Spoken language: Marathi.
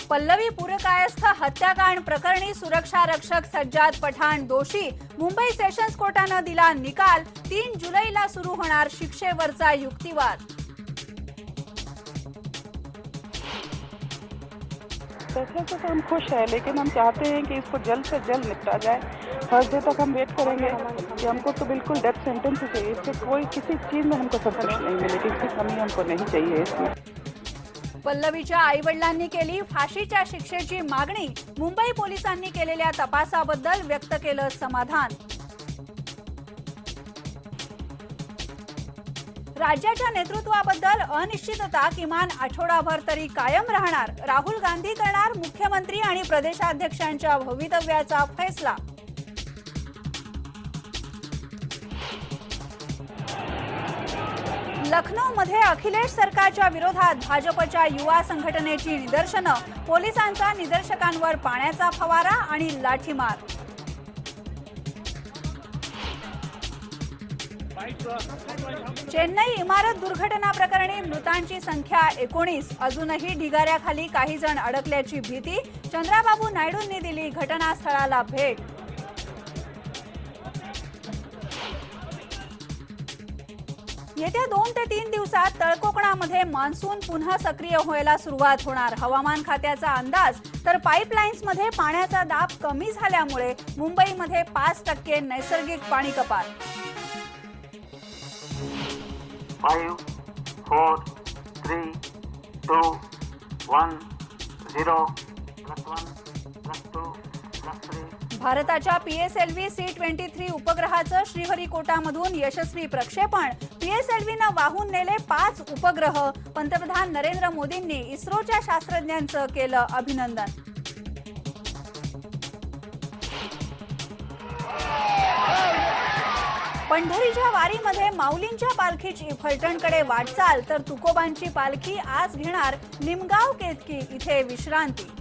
पल्लवी पुरकायस्थ हत्याकांड प्रकरणी सुरक्षा रक्षक सज्जाद पठाण दोषी। मुंबई सेशन्स कोर्टाने दिला निकाल। 3 जुलैला सुरू होणार शिक्षेवरचा युक्तिवाद। फैसले से तो हम खुश हैं, लेकिन हम चाहते हैं कि इसको जल्द से जल्द निपटा जाए। थर्सडे तक हम वेट करेंगे कि हमको तो बिल्कुल डेथ सेंटेंस ही चाहिए। इससे कोई किसी चीज में हमको संतुष्टि नहीं मिलेगी, इसकी कमी हमको नहीं चाहिए इसमें। पल्लवीच्या आईवडिलांनी केली फाशीच्या शिक्षेची मागणी। मुंबई पोलिसांनी केलेल्या तपासाबद्दल व्यक्त केलं समाधान। राज्याच्या नेतृत्वाबद्दल अनिश्चितता किमान आठवडाभर तरी कायम राहणार। राहुल गांधी करणार मुख्यमंत्री आणि प्रदेशाध्यक्षांच्या भवितव्याचा फैसला। लखनौमध्ये अखिलेश सरकारच्या विरोधात भाजपच्या युवा संघटनेची निदर्शनं। पोलिसांचा निदर्शकांवर पाण्याचा फवारा आणि लाठीमार। चेन्नई इमारत दुर्घटना प्रकरणी मृतांची संख्या 19। अजूनही ढिगाऱ्याखाली काही जण अडकल्याची भीती। चंद्राबाबू नायडूंनी दिली घटनास्थळाला भेट। येत्या 2 ते 3 दिवसात तळकोकणामध्ये मान्सून पुन्हा सक्रिय व्हायला सुरुवात होणार। हवामान खात्याचा अंदाज तर पाईपलाईन्समध्ये पाण्याचा दाब कमी झाल्यामुळे मुंबईमध्ये 5% नैसर्गिक पाणी कपात। 5, 4, 3, 2, 1, 0, +1, +2, +3। भारताच्या PSLV C-23 उपग्रहाचं श्रीहरिकोटामधून यशस्वी प्रक्षेपण। PSLVनं वाहून नेले 5 उपग्रह। पंतप्रधान नरेंद्र मोदींनी इस्रोच्या शास्त्रज्ञांचं केलं अभिनंदन। पंढरीच्या वारीमध्ये माऊलींच्या पालखीची फलटणकडे वाटचाल, तर तुकोबांची पालखी आज घेणार निमगाव केतकी इथे विश्रांती।